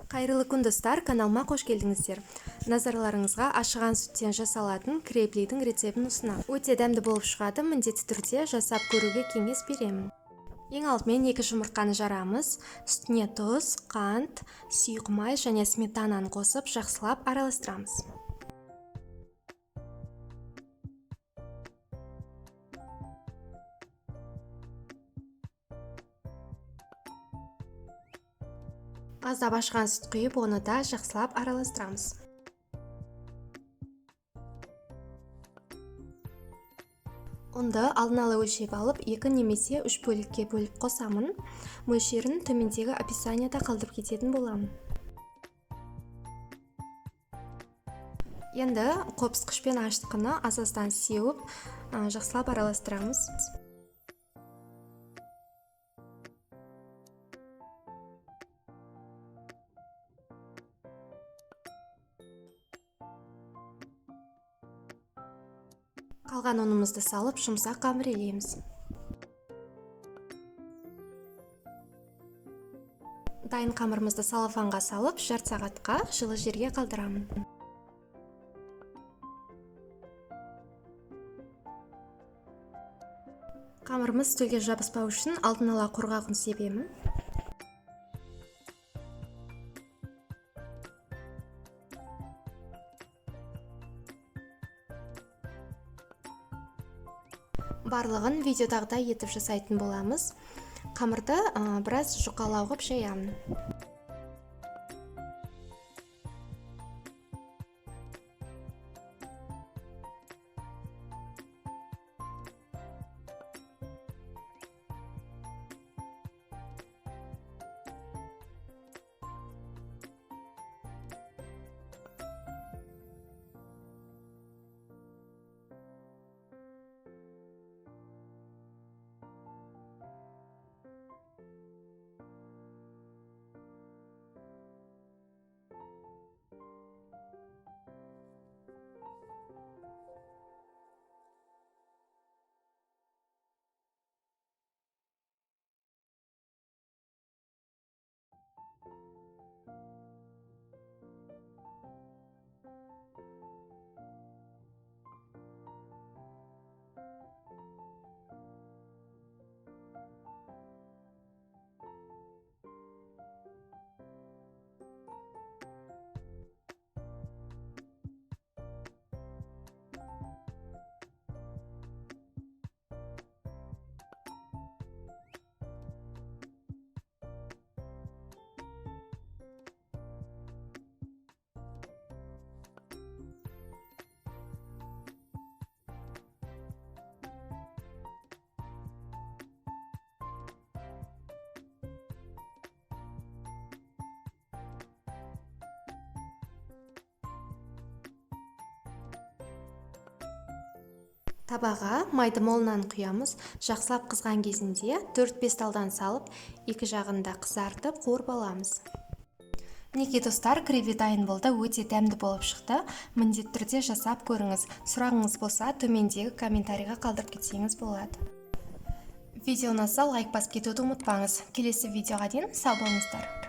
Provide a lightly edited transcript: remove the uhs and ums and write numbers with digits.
Қайырлы күн достар, каналыма қош келдіңіздер. Назарларыңызға ашыған сүттен жасалатын креплидің рецептін ұсынамын. Өте дәмді болып шығады, міндетті түрде жасап көруге кеңес беремін. Ең алдымен 2 жұмыртқаны жарамыз, үстіне тұз, қант, сұйық май және сметананы қосып жақсылап араластырамыз. Аздап ашыған сүт құйып, оны да жақсылап араластырамыз. Ұнды алдын ала өлшеп алып, 2 немесе 3 бөлікке бөліп қосамын. Мөлшерін төмендегі описанияда қалдырып кететін боламын. Енді қопсқышпен ашытқыны аз-аздан сеуіп, жақсылап араластырамыз. Қалған ұнымызды салып, жұмсақ қамырелейміз. Дайын қамырымызды салафанға салып, жарты сағатқа жылы жерге қалдырамын. Қамырымыз үстелге жабыспау үшін алдын ала құрғақ ұн себемін. Барлығын видеодағыдай етіп жасайтын боламыз. Қамырды біраз жұқалау ғып жаямын. Табаға майды молынан құямыз. Жақсылап қызған кезінде 4-5 талдан салып, 2 жағында қызартып, қуырып аламыз. Мінекей достар, крепли дайын болды, өте дәмді болып шықты. Міндетті түрде жасап көріңіз. Сұрағыңыз болса, төмендегі комментарийға қалдырып кетсеңіз болады. Видео ұнаса лайк басып кетуді ұмытпаңыз. Келесі видеоға дейін сау болыңыздар.